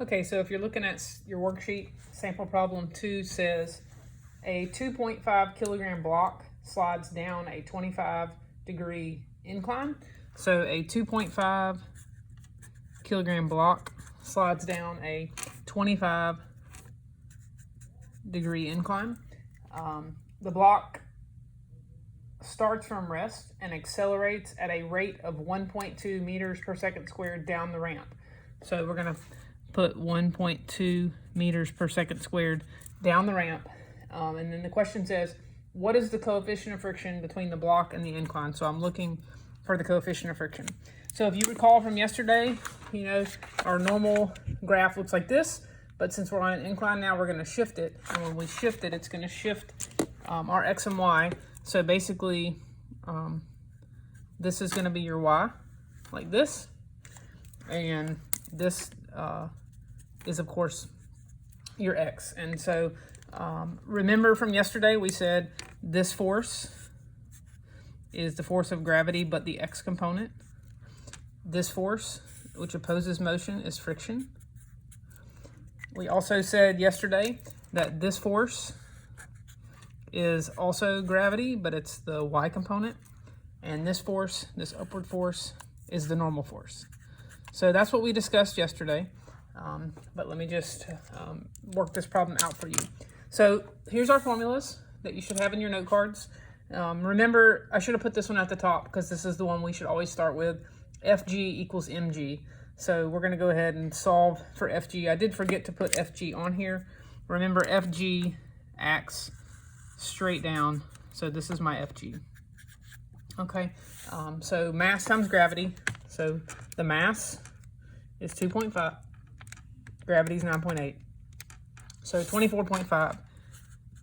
Okay, so if you're looking at your worksheet, sample problem 2 says a 2.5 kilogram block slides down a 25-degree incline. So a 2.5 kilogram block slides down a 25-degree incline. The block starts from rest and accelerates at a rate of 1.2 meters per second squared down the ramp. So we're going to put 1.2 meters per second squared down the ramp. And then the question says, what is the coefficient of friction between the block and the incline? So I'm looking for the coefficient of friction. So if you recall from yesterday, our normal graph looks like this, but since we're on an incline now, we're going to shift it. And when we shift it, it's going to shift our x and y. So basically, this is going to be your y, like this. And this is, of course, your x. And so remember from yesterday, we said this force is the force of gravity, but the x component. This force, which opposes motion, is friction. We also said yesterday that this force is also gravity, but it's the y component. And this force, this upward force, is the normal force. So that's what we discussed yesterday. But let me just work this problem out for you. So here's our formulas that you should have in your note cards. Remember, I should have put this one at the top because this is the one we should always start with. Fg equals mg. So we're going to go ahead and solve for Fg. I did forget to put Fg on here. Remember, Fg acts straight down. So this is my Fg. Okay, so mass times gravity. So the mass is 2.5. Gravity is 9.8. So 24.5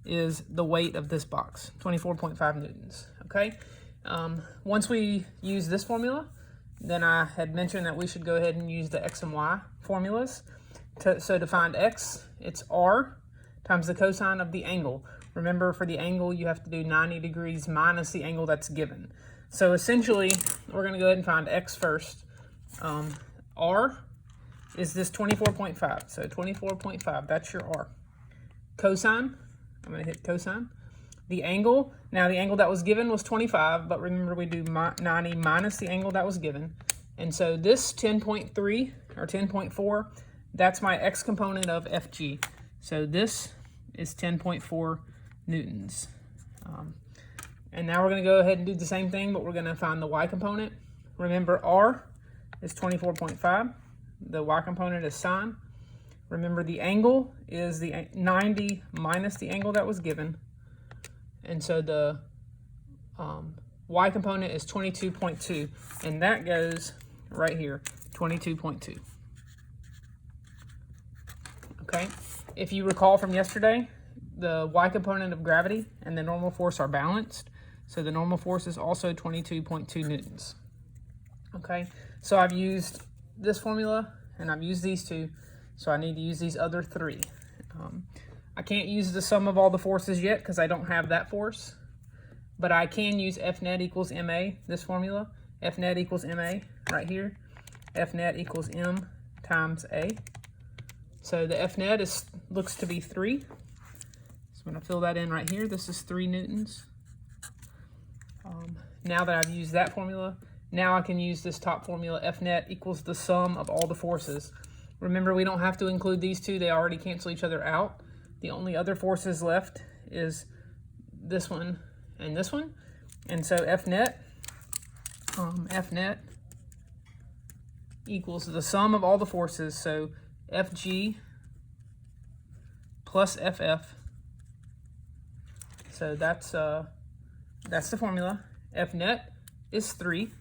is the weight of this box, 24.5 newtons, okay? Once we use this formula, then I had mentioned that we should go ahead and use the x and y formulas. So to find x, it's r times the cosine of the angle. Remember, for the angle, you have to do 90 degrees minus the angle that's given. So essentially, we're going to go ahead and find x first. R is this 24.5. So 24.5, that's your R. Cosine, I'm going to hit cosine. The angle, now the angle that was given was 25, but remember we do 90 minus the angle that was given. And so this 10.3 or 10.4, that's my x component of Fg. So this is 10.4 newtons. And now we're going to go ahead and do the same thing, but we're going to find the y component. Remember, R is 24.5. The y component is sine. Remember, the angle is the 90 minus the angle that was given. And so the y component is 22.2. And that goes right here, 22.2. Okay? If you recall from yesterday, the y component of gravity and the normal force are balanced. So the normal force is also 22.2 newtons. Okay, so I've used this formula and I've used these two, so I need to use these other three. I can't use the sum of all the forces yet because I don't have that force, but I can use F net equals ma, this formula. F net equals ma right here. F net equals m times a. So the F net looks to be 3. So I'm going to fill that in right here. This is 3 newtons. Now that I've used that formula, now I can use this top formula. F net equals the sum of all the forces. Remember, we don't have to include these two. They already cancel each other out. The only other forces left is this one and this one. And so F net equals the sum of all the forces. So Fg plus Ff. So that's the formula. F net is 3.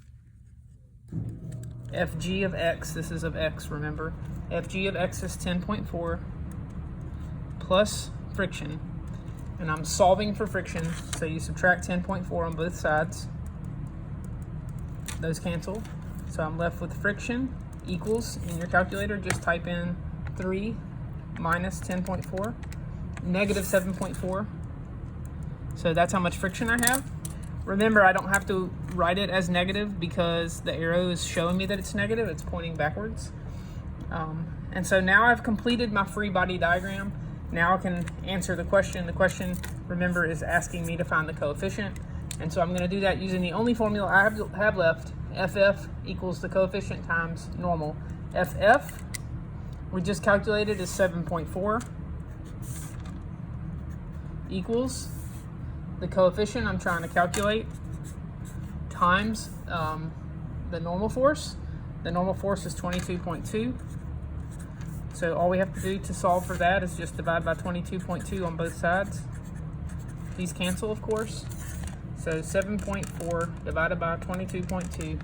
Fg of x, this is of x, remember. Fg of x is 10.4 plus friction. And I'm solving for friction, so you subtract 10.4 on both sides. Those cancel. So I'm left with friction equals, in your calculator, just type in 3 minus 10.4, negative 7.4. So that's how much friction I have. Remember, I don't have to write it as negative because the arrow is showing me that it's negative. It's pointing backwards. And so now I've completed my free body diagram. Now I can answer the question. The question, remember, is asking me to find the coefficient. And so I'm going to do that using the only formula I have left. FF equals the coefficient times normal. FF, we just calculated, is 7.4 equals the coefficient I'm trying to calculate times the normal force. The normal force is 22.2. So all we have to do to solve for that is just divide by 22.2 on both sides. These cancel, of course. So 7.4 divided by 22.2,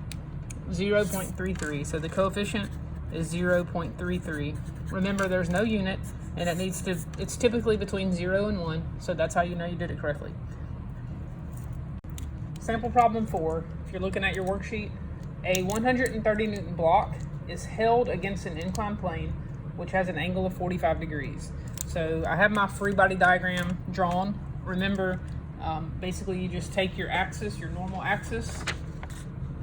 0.33. So the coefficient is 0.33. Remember, there's no unit, and it's typically between 0 and 1. So that's how you know you did it correctly. Sample problem 4, if you're looking at your worksheet, a 130 Newton block is held against an inclined plane which has an angle of 45 degrees. So I have my free body diagram drawn. Remember, basically you just take your axis, your normal axis,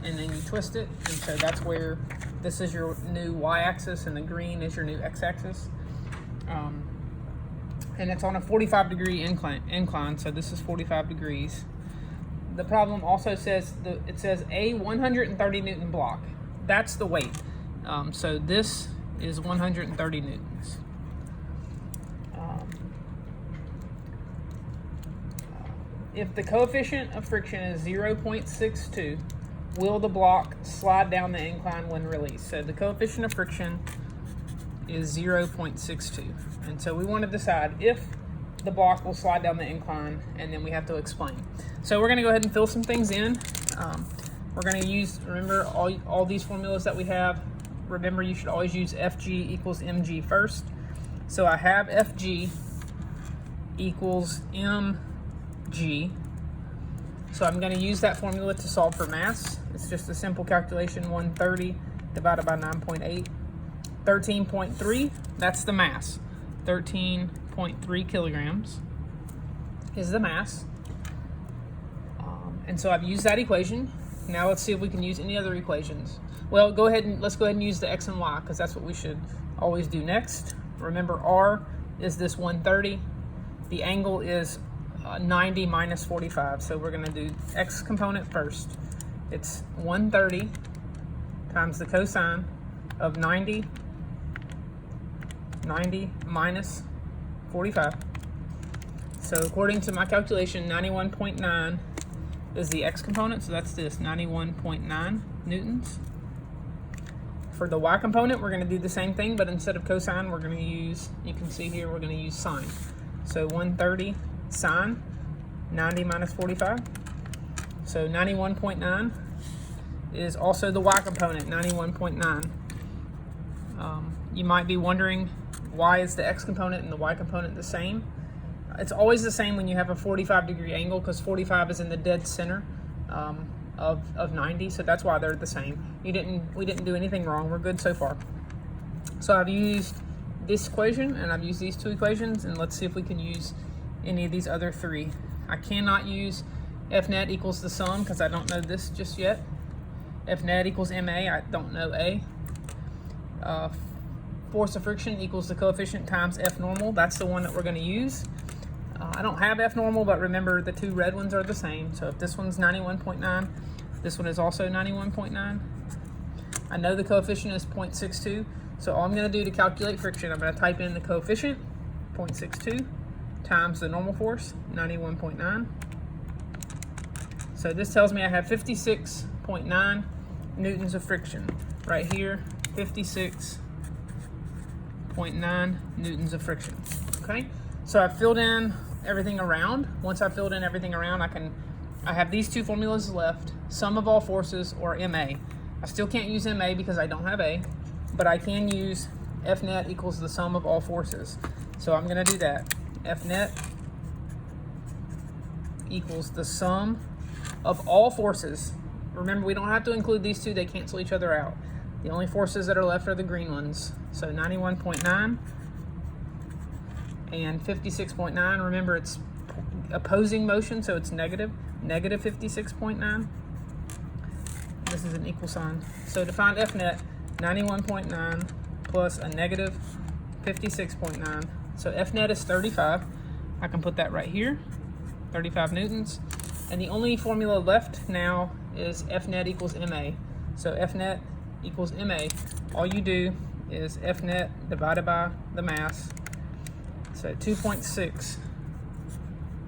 and then you twist it. And so that's where this is your new y-axis and the green is your new x-axis. And it's on a 45 degree incline, so this is 45 degrees. The problem also says, it says a 130 Newton block. That's the weight. So this is 130 newtons. If the coefficient of friction is 0.62, will the block slide down the incline when released? So the coefficient of friction is 0.62. And so we want to decide if the block will slide down the incline, and then we have to explain. So we're going to go ahead and fill some things in. We're going to use, remember, all these formulas that we have. Remember, you should always use Fg equals mg first. So I have Fg equals mg. So I'm going to use that formula to solve for mass. It's just a simple calculation, 130 divided by 9.8. 13.3, that's the mass. 13.3 kilograms is the mass. And so I've used that equation. Now let's see if we can use any other equations. Well, let's go ahead and use the x and y, because that's what we should always do next. Remember, r is this 130. The angle is 90 minus 45. So we're going to do x component first. It's 130 times the cosine of 90 minus 45. So according to my calculation, 91.9 is the x component. So that's this, 91.9 newtons. For the y component, we're going to do the same thing, but instead of cosine, we're going to use, you can see here, we're going to use sine. So 130 sine 90 minus 45. So 91.9 is also the y component, 91.9. You might be wondering, why is the x component and the y component the same? It's always the same when you have a 45 degree angle, because 45 is in the dead center of 90, so that's why they're the same. We didn't do anything wrong. We're good so far. So I've used this equation and I've used these two equations, and let's see if we can use any of these other three. I cannot use F net equals the sum because I don't know this just yet. F net equals ma, I don't know a. Force of friction equals the coefficient times F normal. That's the one that we're going to use. I don't have F normal, but remember the two red ones are the same. So if this one's 91.9, this one is also 91.9. I know the coefficient is 0.62. So all I'm going to do to calculate friction, I'm going to type in the coefficient, 0.62, times the normal force, 91.9. So this tells me I have 56.9 newtons of friction. Right here, 56.9 newtons of friction. Okay, so I've filled in everything around. Once I've filled in everything around, I have these two formulas left, sum of all forces or MA. I still can't use MA because I don't have A, but I can use F net equals the sum of all forces. So I'm going to do that. F net equals the sum of all forces. Remember, we don't have to include these two. They cancel each other out. The only forces that are left are the green ones. So 91.9 and 56.9. Remember, it's opposing motion, so it's negative 56.9. This is an equal sign. So to find F net, 91.9 plus a negative 56.9. So F net is 35. I can put that right here, 35 newtons. And the only formula left now is F net equals MA. So F net equals MA. All you do is F net divided by the mass. So 2.6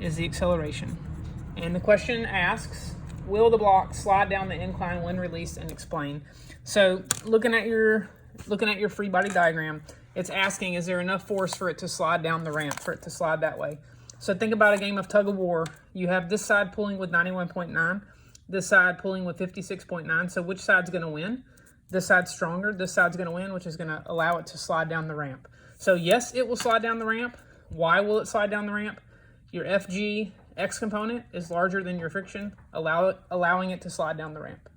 is the acceleration. And the question asks, will the block slide down the incline when released, and explain. So looking at your free body diagram, it's asking, is there enough force for it to slide down the ramp, for it to slide that way? So think about a game of tug of war. You have this side pulling with 91.9, this side pulling with 56.9. So which side's going to win? This side's stronger. This side's going to win, which is going to allow it to slide down the ramp. So yes, it will slide down the ramp. Why will it slide down the ramp? Your FG X component is larger than your friction, allowing it to slide down the ramp.